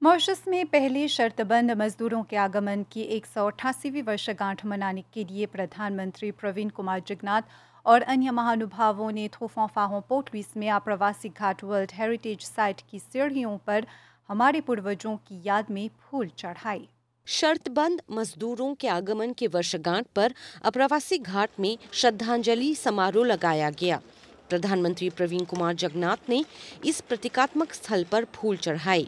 मॉरिशस में पहले शर्तबंद मजदूरों के आगमन की 188वीं वर्षगांठ मनाने के लिए प्रधानमंत्री प्रवीण कुमार जगन्नाथ और अन्य महानुभावों ने थोफों फाहों पोर्ट लुइस में आप्रवासी घाट वर्ल्ड हेरिटेज साइट की सीढ़ियों पर हमारे पूर्वजों की याद में फूल चढ़ाए। शर्तबंद मजदूरों के आगमन की वर्षगांठ पर आप्रवासी घाट में श्रद्धांजलि समारोह लगाया गया। प्रधानमंत्री प्रवीण कुमार जगन्नाथ ने इस प्रतीकात्मक स्थल पर फूल चढ़ाए।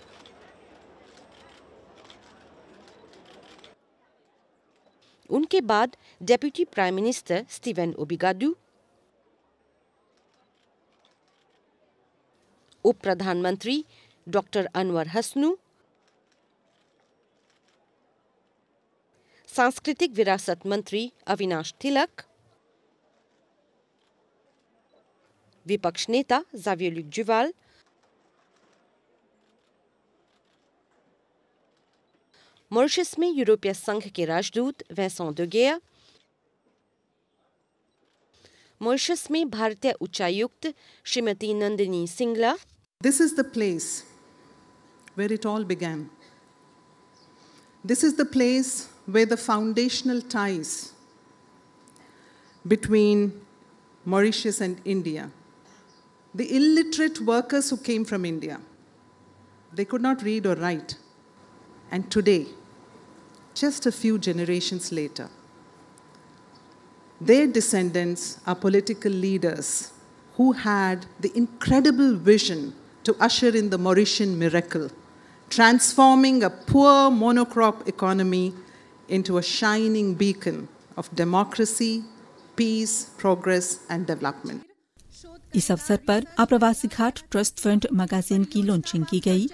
उनके बाद डेप्यूटी प्राइम मिनिस्टर स्टीवन ओबिगाडू, उप प्रधानमंत्री डॉक्टर अनवर हसनू, सांस्कृतिक विरासत मंत्री अविनाश तिलक, विपक्ष नेता ज़ावियर जुवाल, मॉरिशस में यूरोपीय संघ के राजदूत वैंसेंट डेगेयर, मॉरिशस में भारतीय उच्चायुक्त श्रीमती नंदिनी Singla. This is the place where it all began. This is the place where the foundational ties between Mauritius and India, the illiterate workers who came from India, they could not read or write. And today, just a few generations later, their descendants are political leaders who had the incredible vision to usher in the Mauritian miracle, transforming a poor monocrop economy into a shining beacon of democracy, peace, progress and development. इस अवसर पर आप्रवासी घाट trust fund magazine की लॉन्चिंग की गई।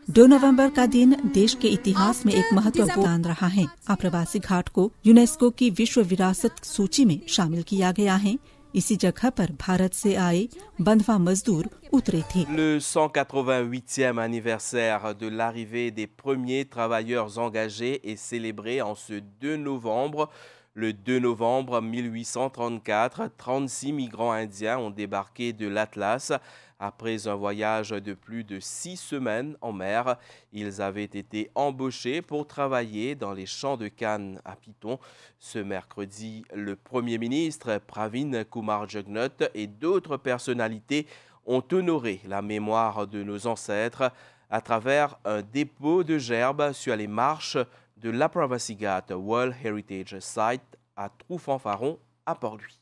2 नवंबर का दिन देश के इतिहास में एक महत्वपूर्ण रहा है। आप्रवासी घाट को यूनेस्को की विश्व विरासत सूची में शामिल किया गया है। इसी जगह पर भारत से आए बंधवा मजदूर उतरे थे। Le 188e anniversaire de l'arrivée des premiers travailleurs engagés est célébré en ce 2 novembre. Le 2 novembre 1834, 36 migrants indiens ont débarqué de l'Atlas. Après un voyage de plus de 6 semaines en mer, ils avaient été embauchés pour travailler dans les champs de canne à Piton. Ce mercredi, le Premier ministre Pravin Kumar Jagannat et d'autres personnalités ont honoré la mémoire de nos ancêtres à travers un dépôt de gerbes sur les marches de l'Apravasi Ghat World Heritage Site à Trou-Fanfaron à Port-Louis.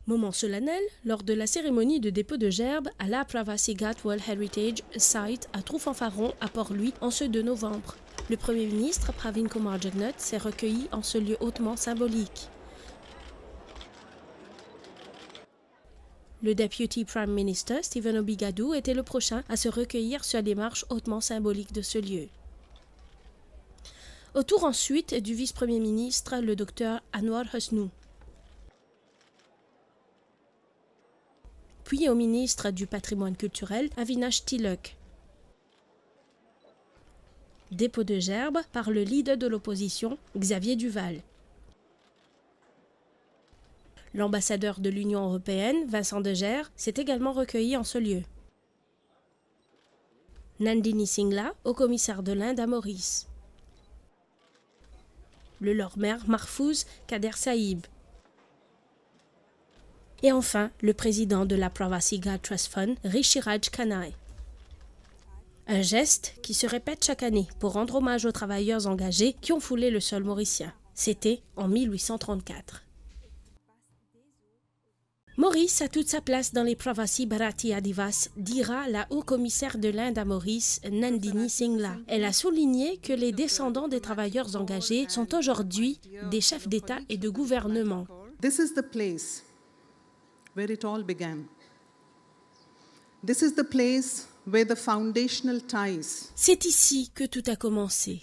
Moment solennel lors de la cérémonie de dépôt de gerbes à l'Apravasi Ghat World Heritage Site à Trou-Fanfaron à Port-Louis en ce 2 novembre. Le Premier ministre Pravin Kumar Jagannat s'est recueilli en ce lieu hautement symbolique. Le Deputy Prime Minister Stephen Obigadou était le prochain à se recueillir sur les marches hautement symboliques de ce lieu. Au tour ensuite du vice-premier ministre, le Dr Anwar Husnou. Puis au ministre du patrimoine culturel, Avinash Tilak. Dépôt de gerbes par le leader de l'opposition, Xavier Duval. L'ambassadeur de l'Union européenne, Vincent Degeer, s'est également recueilli en ce lieu. Nandini Singla, au commissaire de l'Inde à Maurice. Le Lord-Maire Mahfouz Kader Saïb. Et enfin, le président de l'Apravasi Ghat Trust Fund, Rishiraj Kanai. Un geste qui se répète chaque année pour rendre hommage aux travailleurs engagés qui ont foulé le sol mauricien. C'était en 1834. Maurice a toute sa place dans les Pravasi Bharati Adivas, dira la haut-commissaire de l'Inde à Maurice, Nandini Singla. Elle a souligné que les descendants des travailleurs engagés sont aujourd'hui des chefs d'État et de gouvernement. This is the place where it all began. This is the place where the foundational ties. C'est ici que tout a commencé.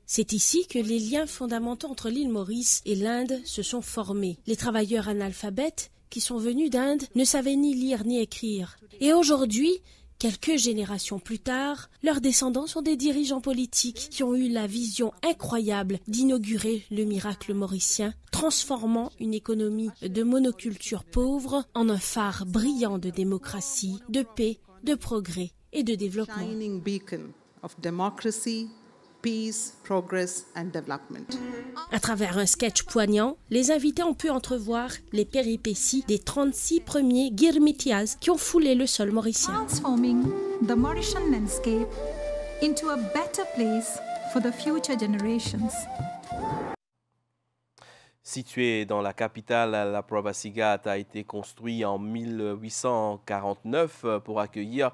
C'est ici que les liens fondamentaux entre l'île Maurice et l'Inde se sont formés. Les travailleurs analphabètes qui sont venus d'Inde ne savaient ni lire ni écrire. Et aujourd'hui, Quelques générations plus tard, leurs descendants sont des dirigeants politiques qui ont eu la vision incroyable d'inaugurer le miracle mauricien, transformant une économie de monoculture pauvre en un phare brillant de démocratie, de paix, de progrès et de développement. Shining beacon of democracy, peace, progress and development. À travers un sketch poignant, les invités ont pu entrevoir les péripéties des 36 premiers Girmitias qui ont foulé le sol mauricien. Transforming the Mauritian landscape into a better place for the future generations. Situé dans la capitale, la Pravasigat a été construit en 1849 pour accueillir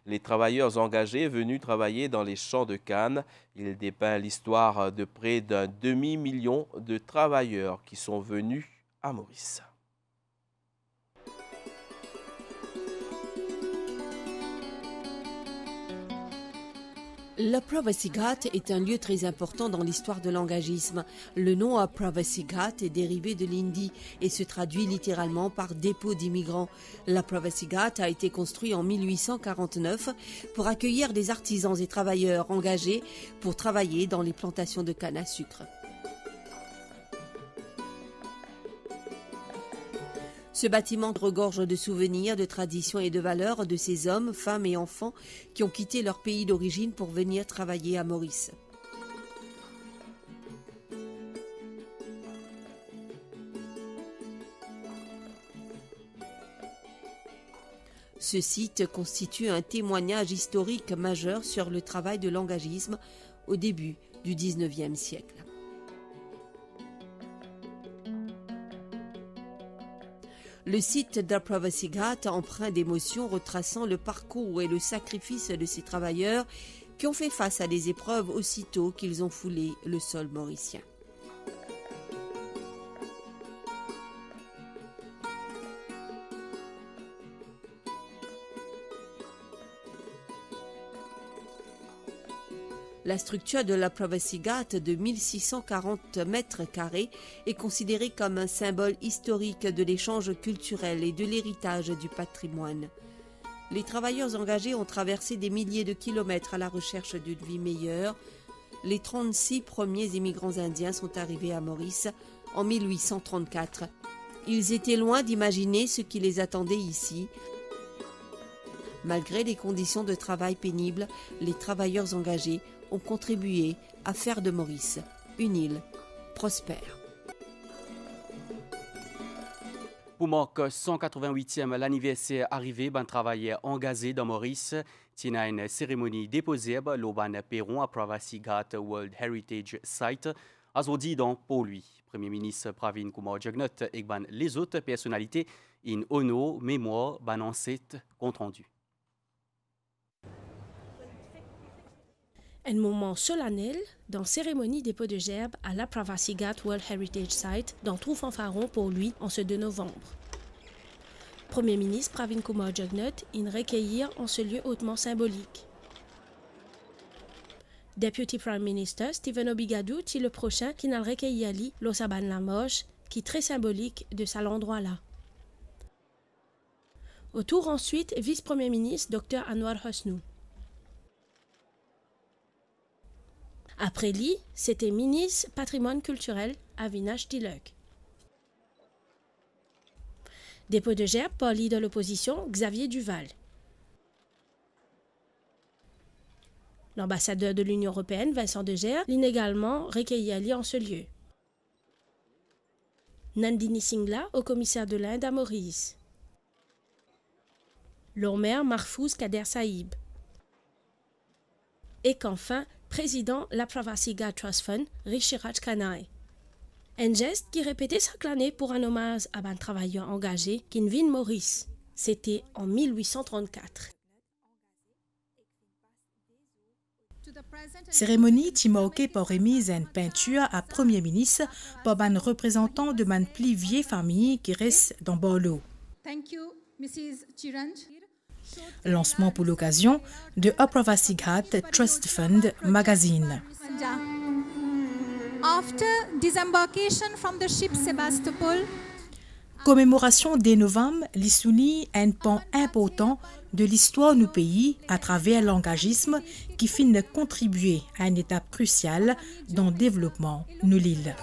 les travailleurs engagés venus travailler dans les champs de canne. Il dépeint l'histoire de près d'un demi-million de travailleurs qui sont venus à Maurice. La Pravasigat est un lieu très important dans l'histoire de l'engagisme. Le nom Pravasigat est dérivé de l'hindi et se traduit littéralement par dépôt d'immigrants. La Pravasigat a été construit en 1849 pour accueillir des artisans et travailleurs engagés pour travailler dans les plantations de canne à sucre. Ce bâtiment regorge de souvenirs, de traditions et de valeurs de ces hommes, femmes et enfants qui ont quitté leur pays d'origine pour venir travailler à Maurice. Ce site constitue un témoignage historique majeur sur le travail de l'engagisme au début du XIXe siècle. Le site de Pravasigat empreint d'émotions retraçant le parcours et le sacrifice de ces travailleurs qui ont fait face à des épreuves aussitôt qu'ils ont foulé le sol mauricien. La structure de la Pravasigat de 1640 mètres carrés est considérée comme un symbole historique de l'échange culturel et de l'héritage du patrimoine. Les travailleurs engagés ont traversé des milliers de kilomètres à la recherche d'une vie meilleure. Les 36 premiers immigrants indiens sont arrivés à Maurice en 1834. Ils étaient loin d'imaginer ce qui les attendait ici. Malgré les conditions de travail pénibles, les travailleurs engagés ont contribué à faire de Maurice une île prospère. Pour marquer 188e l'anniversaire arrivé, ben travailleur engagé dans Maurice, il y a une cérémonie déposée l'Auban Perron à Pravasigat World Heritage Site, aujourd'hui donc pour lui. Premier ministre Pravin Kumar Jugnauth et ben les autres personnalités in honor, mémoire, ben en cet compte rendu. Un moment solennel dans cérémonie dépôt de gerbe à la Pravasigat World Heritage Site dans tout fanfaron pour lui en ce 2 novembre. Premier ministre Pravin Kumar Jugnauth in recueillir en ce lieu hautement symbolique. Deputy Prime Minister Stephen Obigadou est le prochain qui n'a recueilli ali l'Osaban Lamoche qui est très symbolique de cet endroit-là. Autour ensuite vice-premier ministre Dr Anwar Hosnu. Après lui, c'était ministre patrimoine culturel Avinash Tilak. Dépôt de gerbe par leader de l'opposition Xavier Duval. L'ambassadeur de l'Union européenne Vincent Degerre l'inégalement recueilli à lui en ce lieu. Nandini Singla au commissaire de l'Inde à Maurice. L'Ormaire Mahfouz Kader Saïb. Et qu'enfin, président la Pravasigat Trust Fund, Rishiraj Kanai. Un geste qui répétait chaque année pour un hommage à un travailleur engagé qui vit de Maurice. C'était en 1834. Cérémonie Timorke pour remise une peinture à Premier ministre par un représentant de man pli vieille famille qui reste dans Bordeaux. Lancement pour l'occasion de Pravasigat Trust Fund magazine. After disembarkation from the ship Sebastopol, Commémoration des novembre, les souligne un pan important de l'histoire du pays à travers l'engagisme qui finit de contribuer à une étape cruciale dans le développement de l'île.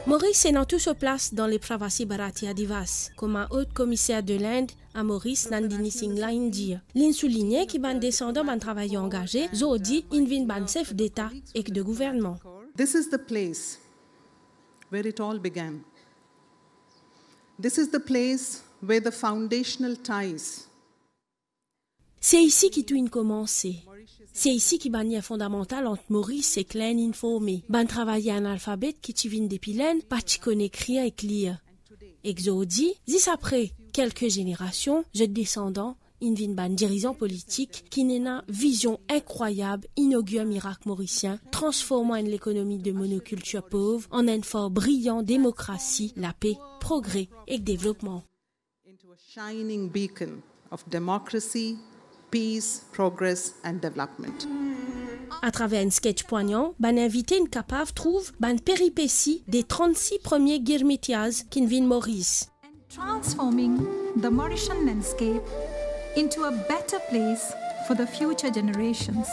Maurice est dans tout sur place dans les Pravasi Bharatiya Divas, comme un haut commissaire de l'Inde à Maurice Nandini Singla India. L'in soulignait qu'il ban descendant ban travailleurs engagés, zodi invin ban chef d'État et de gouvernement. This is the place where it all began. This is the place where the foundational ties. C'est ici que tout a commencé. C'est ici qu'il y a un lien fondamental entre Maurice et Klein informé. Ban travailler un alphabet qui tu viens depuis l'Inde, pas tu connais écrire et lire. Exodi, dis après quelques générations, je descendant, une ban dirigeant politique qui n'a une vision incroyable, inaugure miracle mauricien, transformant l'économie de monoculture pauvre en un fort brillant démocratie, la paix, progrès et développement. Into a shining beacon of democracy, peace, progress and development. À travers un sketch poignant, ban invité une capable trouve ban péripéties des 36 premiers guirmitias qui viennent Maurice. Transforming the Mauritian landscape into a better place for the future generations.